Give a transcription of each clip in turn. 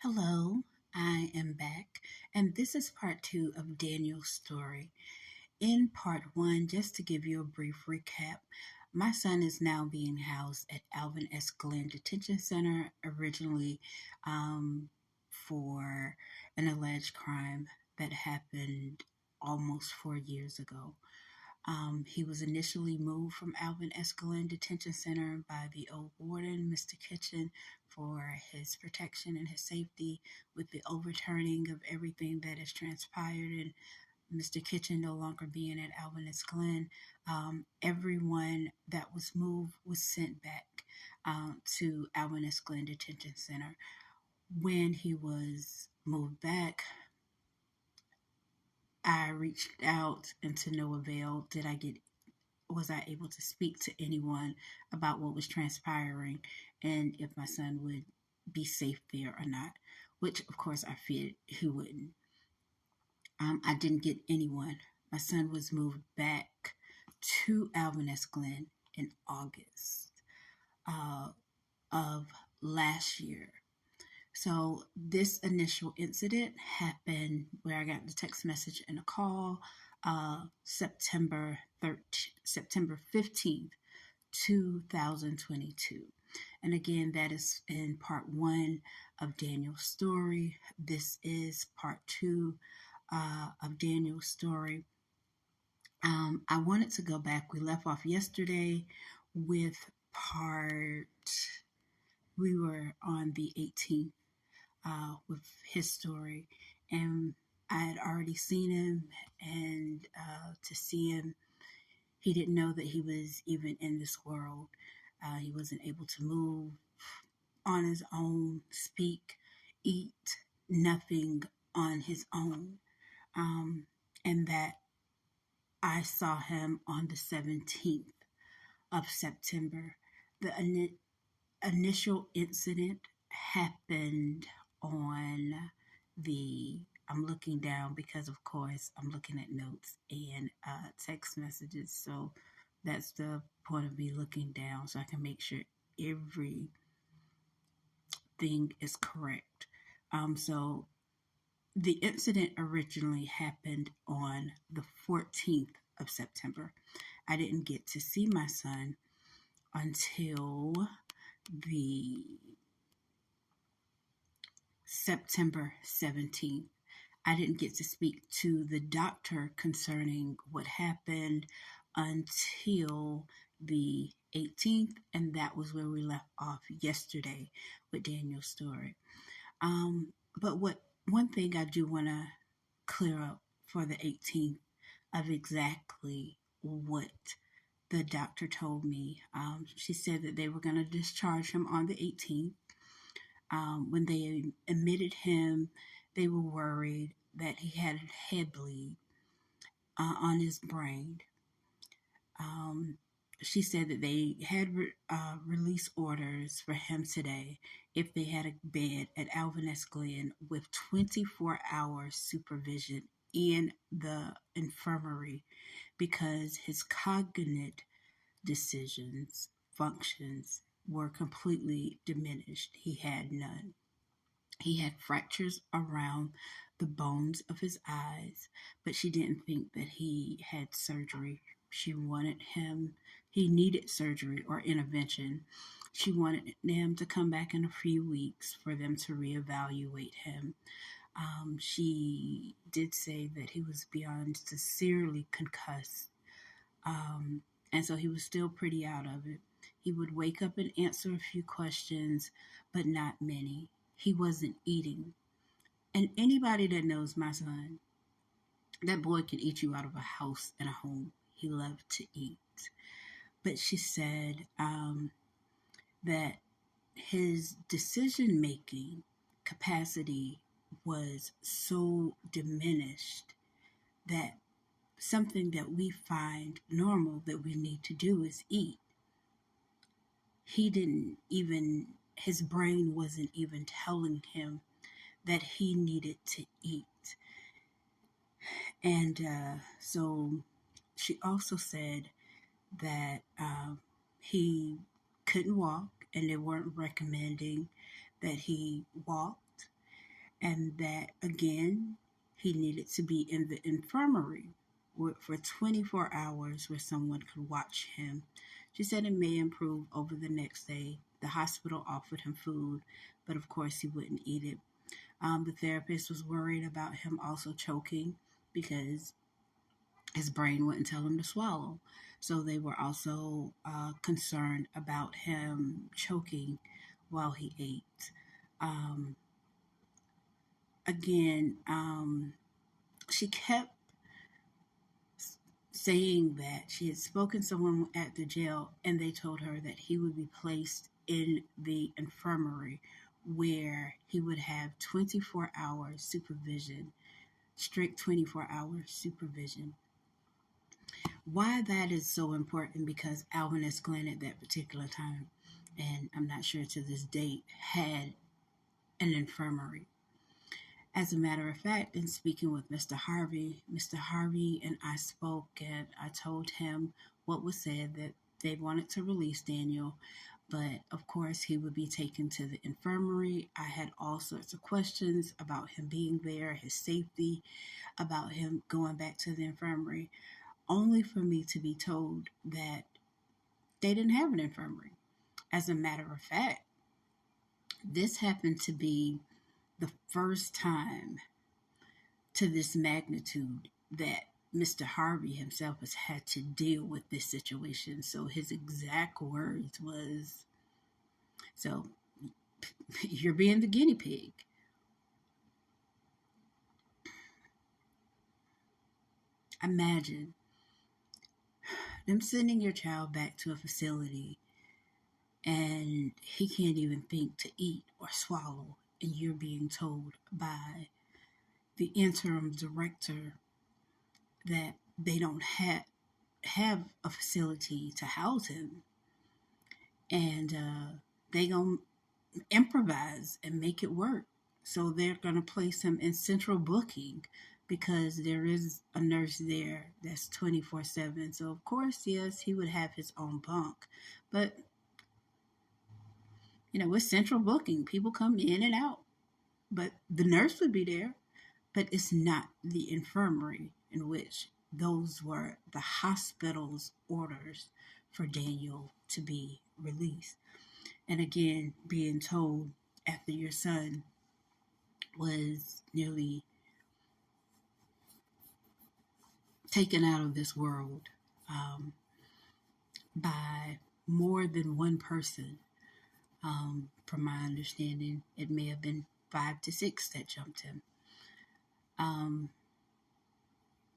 Hello, I am back, and this is part two of Daniel's story. In part one, just to give you a brief recap, my son is now being housed at Alvin S. Glenn Detention Center, originally for an alleged crime that happened almost 4 years ago. He was initially moved from Alvin Escalon Detention Center by the old warden, Mr. Kitchen, for his protection and his safety. With the overturning of everything that has transpired and Mr. Kitchen no longer being at Alvin S. Glen, everyone that was moved was sent back to Alvin S. Glen Detention Center. When he was moved back, I reached out and to no avail. Was I able to speak to anyone about what was transpiring and if my son would be safe there or not, which of course I feared he wouldn't. I didn't get anyone. My son was moved back to Alvin S. Glen in August uh, of last year. So this initial incident happened where I got the text message and a call September 15th, 2022. And again, that is in part one of Daniel's story. This is part two of Daniel's story. I wanted to go back. We left off yesterday with we were on the 18th with his story. And I had already seen him, and to see him, he didn't know that he was even in this world. He wasn't able to move on his own, speak, eat, nothing on his own. And that I saw him on the 17th of September. The initial incident happened on I'm looking down because, of course, I'm looking at notes and text messages. So that's the point of me looking down so I can make sure everything is correct. So the incident originally happened on the 14th of September. I didn't get to see my son until the September 17th. I didn't get to speak to the doctor concerning what happened until the 18th, and that was where we left off yesterday with Daniel's story. But one thing I do want to clear up for the 18th of exactly what the doctor told me. She said that they were going to discharge him on the 18th. When they admitted him, they were worried that he had a head bleed on his brain. She said that they had release orders for him today if they had a bed at Alvin S. Glen with 24-hour supervision in the infirmary because his cognitive decisions, functions were completely diminished. He had none. He had fractures around the bones of his eyes, but she didn't think that he had surgery. He needed surgery or intervention. She wanted him to come back in a few weeks for them to reevaluate him. She did say that he was beyond severely concussed. And so he was still pretty out of it. He would wake up and answer a few questions, but not many. He wasn't eating. And anybody that knows my son, that boy could eat you out of a house and a home. He loved to eat. But she said that his decision-making capacity was so diminished that something that we find normal that we need to do is eat. His brain wasn't even telling him that he needed to eat. And so she also said that he couldn't walk, and they weren't recommending that he walked. and that again, he needed to be in the infirmary for 24 hours where someone could watch him. She said it may improve over the next day. The hospital offered him food, but of course he wouldn't eat it. The therapist was worried about him also choking because his brain wouldn't tell him to swallow. So they were also concerned about him choking while he ate. Um, again, she kept saying that she had spoken to someone at the jail and they told her that he would be placed in the infirmary where he would have 24 hours supervision, strict 24 hours supervision. Why that is so important, because Alvin S. Glenn at that particular time, and I'm not sure to this date, had an infirmary. As a matter of fact, in speaking with Mr. Harvey and I spoke, and I told him what was said, that they wanted to release Daniel, but of course he would be taken to the infirmary. I had all sorts of questions about him being there, his safety, about him going back to the infirmary, only for me to be told that they didn't have an infirmary. As a matter of fact, this happened to be the first time to this magnitude that Mr. Harvey himself has had to deal with this situation. So his exact words was, so you're being the guinea pig. Imagine them sending your child back to a facility and he can't even think to eat or swallow, and you're being told by the interim director that they don't have a facility to house him, and they gonna improvise and make it work. So they're gonna place him in central booking because there is a nurse there that's 24/7. So of course, yes, he would have his own bunk, but with central booking, people come in and out, but the nurse would be there. But it's not the infirmary, in which those were the hospital's orders for Daniel to be released. And again, being told after your son was nearly taken out of this world by more than one person. From my understanding, it may have been 5 to 6 that jumped him.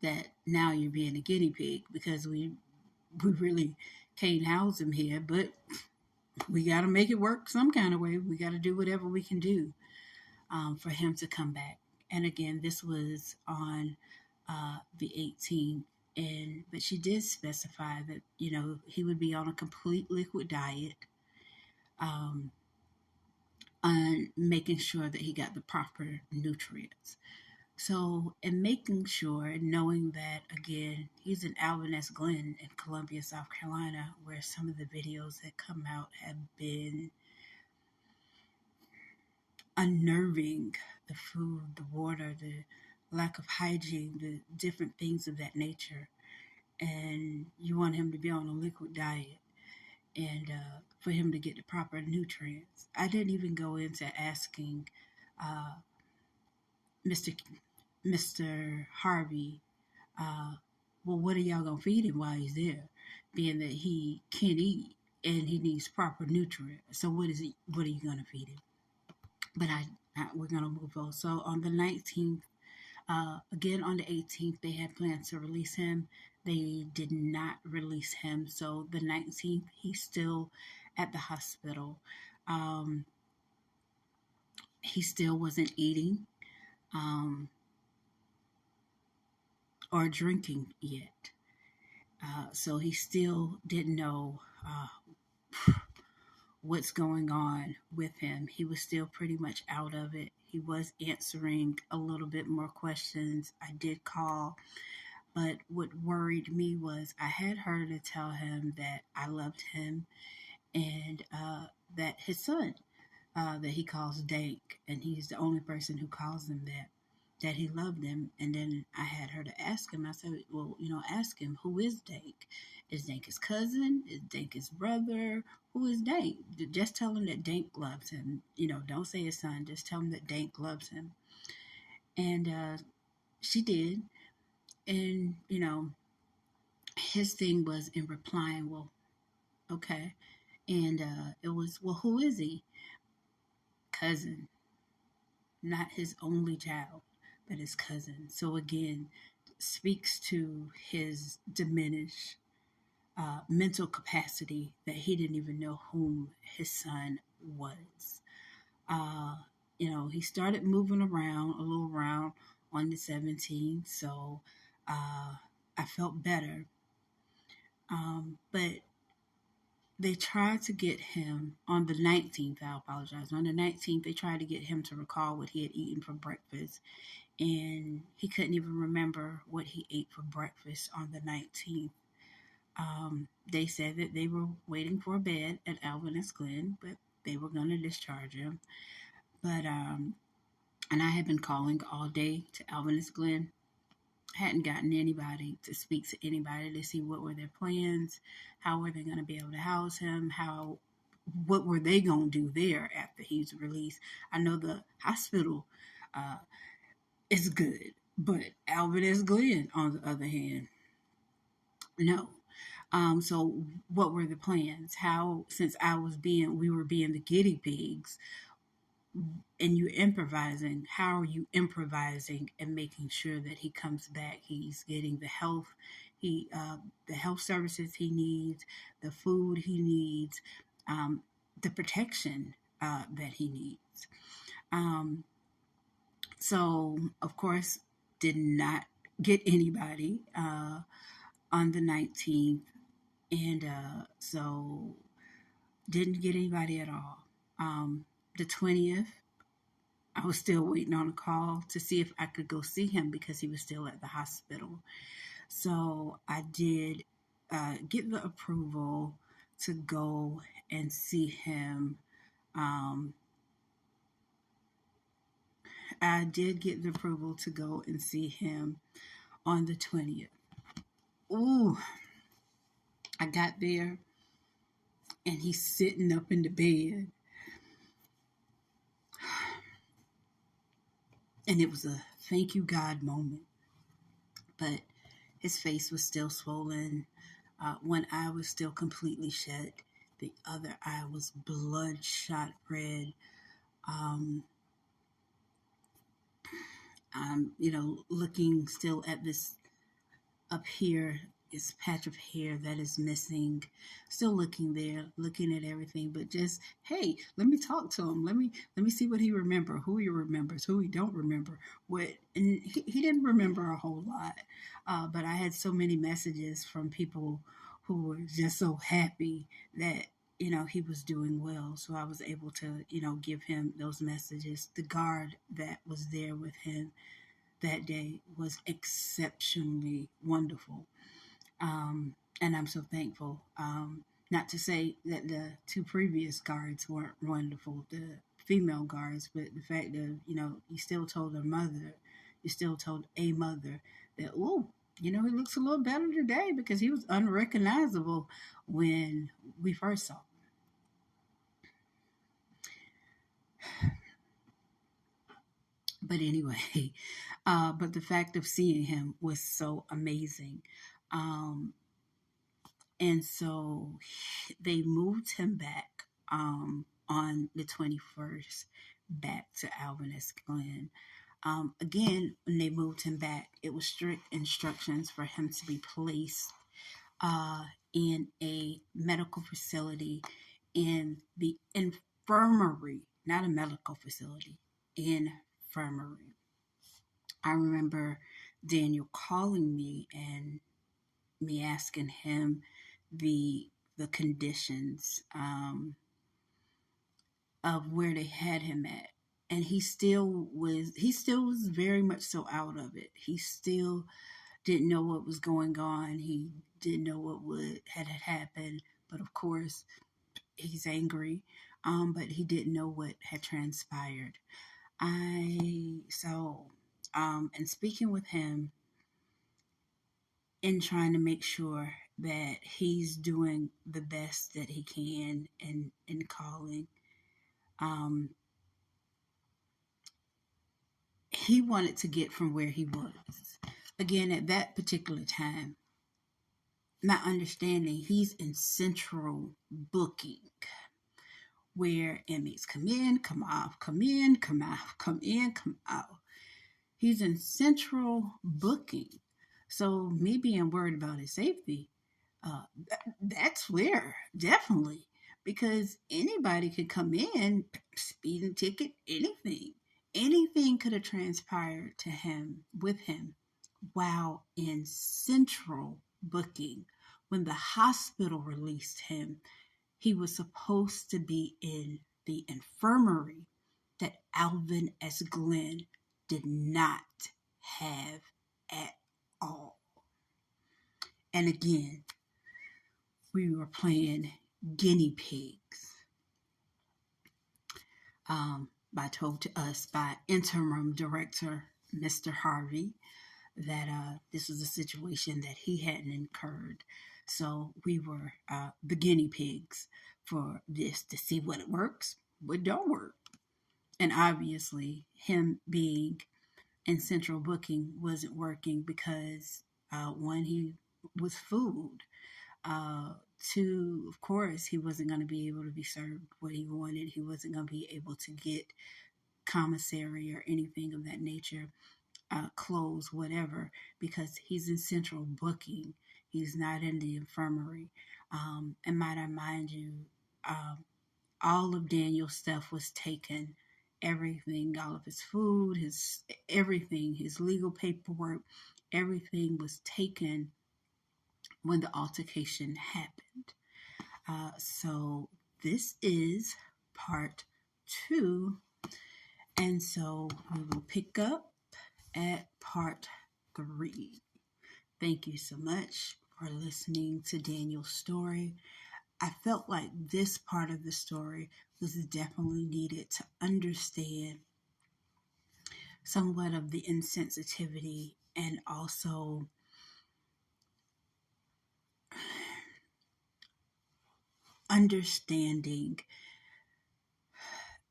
That now you're being a guinea pig because we really can't house him here, but we got to make it work some kind of way. We got to do whatever we can do for him to come back. And again, this was on the 18th, but she did specify that he would be on a complete liquid diet, on making sure that he got the proper nutrients. So, in making sure, knowing that, again, he's in Alvin S. Glenn in Columbia, South Carolina, where some of the videos that come out have been unnerving. The food, the water, the lack of hygiene, the different things of that nature. And you want him to be on a liquid diet and for him to get the proper nutrients. I didn't even go into asking uh, Mr. Mr. Harvey, well, what are y'all gonna feed him while he's there? Being that he can't eat and he needs proper nutrients. So what is he? What are you gonna feed him? But we're gonna move on. So on the 19th, again on the 18th, they had plans to release him. They did not release him. So the 19th, he's still at the hospital. Um, he still wasn't eating. Or drinking yet. So he still didn't know what's going on with him. He was still pretty much out of it. He was answering a little bit more questions. I did call, but what worried me was I had her to tell him that I loved him and that his son that he calls Dank, and he's the only person who calls him that. That he loved him, and then I had her to ask him. I said, "Well, ask him who is Dank. Is Dank his cousin? Is Dank his brother? Who is Dank? Just tell him that Dank loves him. Don't say his son. Just tell him that Dank loves him." And she did, and his thing was in replying, "Well, okay," and it was, "Well, who is he?" Cousin, not his only child, but his cousin. So again, speaks to his diminished mental capacity that he didn't even know whom his son was. Uh, he started moving around a little around on the 17th, so I felt better. But they tried to get him on the 19th. I apologize. On the 19th, they tried to get him to recall what he had eaten for breakfast, and he couldn't even remember what he ate for breakfast on the 19th. They said that they were waiting for a bed at Alvin and Glen, but they were going to discharge him. But and I had been calling all day to Alvin and Glen. Hadn't gotten anybody to speak to anybody to see what were their plans, how were they going to be able to house him, what were they going to do there after he's released. I know the hospital uh, is good, but Alvin S. Glen, on the other hand, no. So what were the plans? How, since we were being the guinea pigs, and you're improvising, how are you improvising and making sure that he comes back? He's getting the health services he needs, the food he needs, um, the protection that he needs. Um, so, of course, did not get anybody on the 19th, and so didn't get anybody at all. The 20th, I was still waiting on a call to see if I could go see him because he was still at the hospital. So I did get the approval to go and see him. Um, I did get the approval to go and see him on the 20th. Ooh, I got there and he's sitting up in the bed. And it was a thank you, God moment. But his face was still swollen. One eye was still completely shut. The other eye was bloodshot red. Um, looking still at this up here, this patch of hair that is missing, still looking there, looking at everything, but just, hey, let me talk to him. Let me see what he remember, who he remembers, who he don't remember, what, and he didn't remember a whole lot. But I had so many messages from people who were just so happy that he was doing well. So I was able to, give him those messages. The guard that was there with him that day was exceptionally wonderful. And I'm so thankful. Not to say that the two previous guards weren't wonderful, the female guards, but the fact that, you still told her mother, you still told a mother that, oh, he looks a little better today because he was unrecognizable when we first saw him. But anyway, but the fact of seeing him was so amazing. Um, and so they moved him back on the 21st back to Alvin S. Glen. Again, when they moved him back, it was strict instructions for him to be placed in a medical facility in the infirmary, not a medical facility, infirmary. I remember Daniel calling me and me asking him the conditions of where they had him at, and he still was very much so out of it. He still didn't know what was going on. He didn't know what had happened, but of course he's angry. but he didn't know what had transpired. And speaking with him and trying to make sure that he's doing the best that he can in calling. He wanted to get from where he was. Again, at that particular time, my understanding, he's in central booking where inmates come in, come out, come in, come out, come in, come out. He's in central booking. So me being worried about his safety, uh, that's where, definitely, because anybody could come in, speeding ticket, anything. Anything could have transpired to him, with him, while in central booking. When the hospital released him, he was supposed to be in the infirmary that Alvin S. Glenn did not have at all. And again, we were playing guinea pigs, by told to us by interim director Mr. Harvey that this was a situation that he hadn't incurred. So we were the guinea pigs for this to see what works, what don't work. And obviously, him being in central booking wasn't working because one, he was food. Two, of course, he wasn't going to be able to be served what he wanted. He wasn't going to be able to get commissary or anything of that nature, clothes, whatever, because he's in central booking. He's not in the infirmary. And might I mind you, all of Daniel's stuff was taken. Everything, all of his food, his everything, his legal paperwork, everything was taken when the altercation happened. So this is part 2. And so we will pick up at part 3. Thank you so much for listening to Daniel's story. I felt like this part of the story was definitely needed to understand somewhat of the insensitivity and also understanding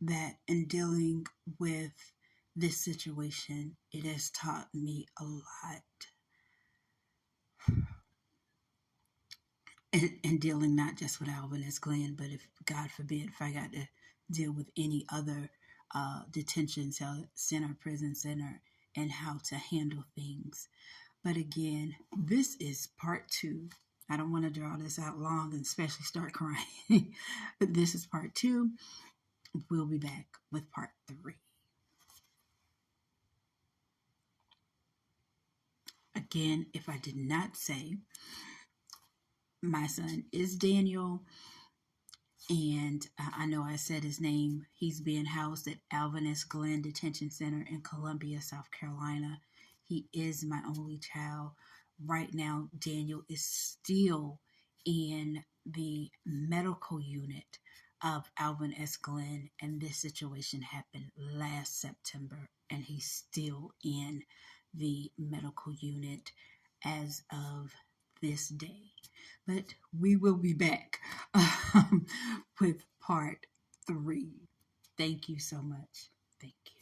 that in dealing with this situation, it has taught me a lot. And dealing not just with Alvin S. Glenn, but if, God forbid, if I got to deal with any other detention center, prison center, and how to handle things. But again, this is part 2. I don't want to draw this out long and especially start crying. But this is part 2. We'll be back with part 3. Again, if I did not say, my son is Daniel, and I know I said his name. He's being housed at Alvin S. Glenn Detention Center in Columbia, South Carolina. He is my only child. Right now, Daniel is still in the medical unit of Alvin S. Glenn, and this situation happened last September, and he's still in the medical unit as of this day. But we will be back with part 3. Thank you so much. Thank you.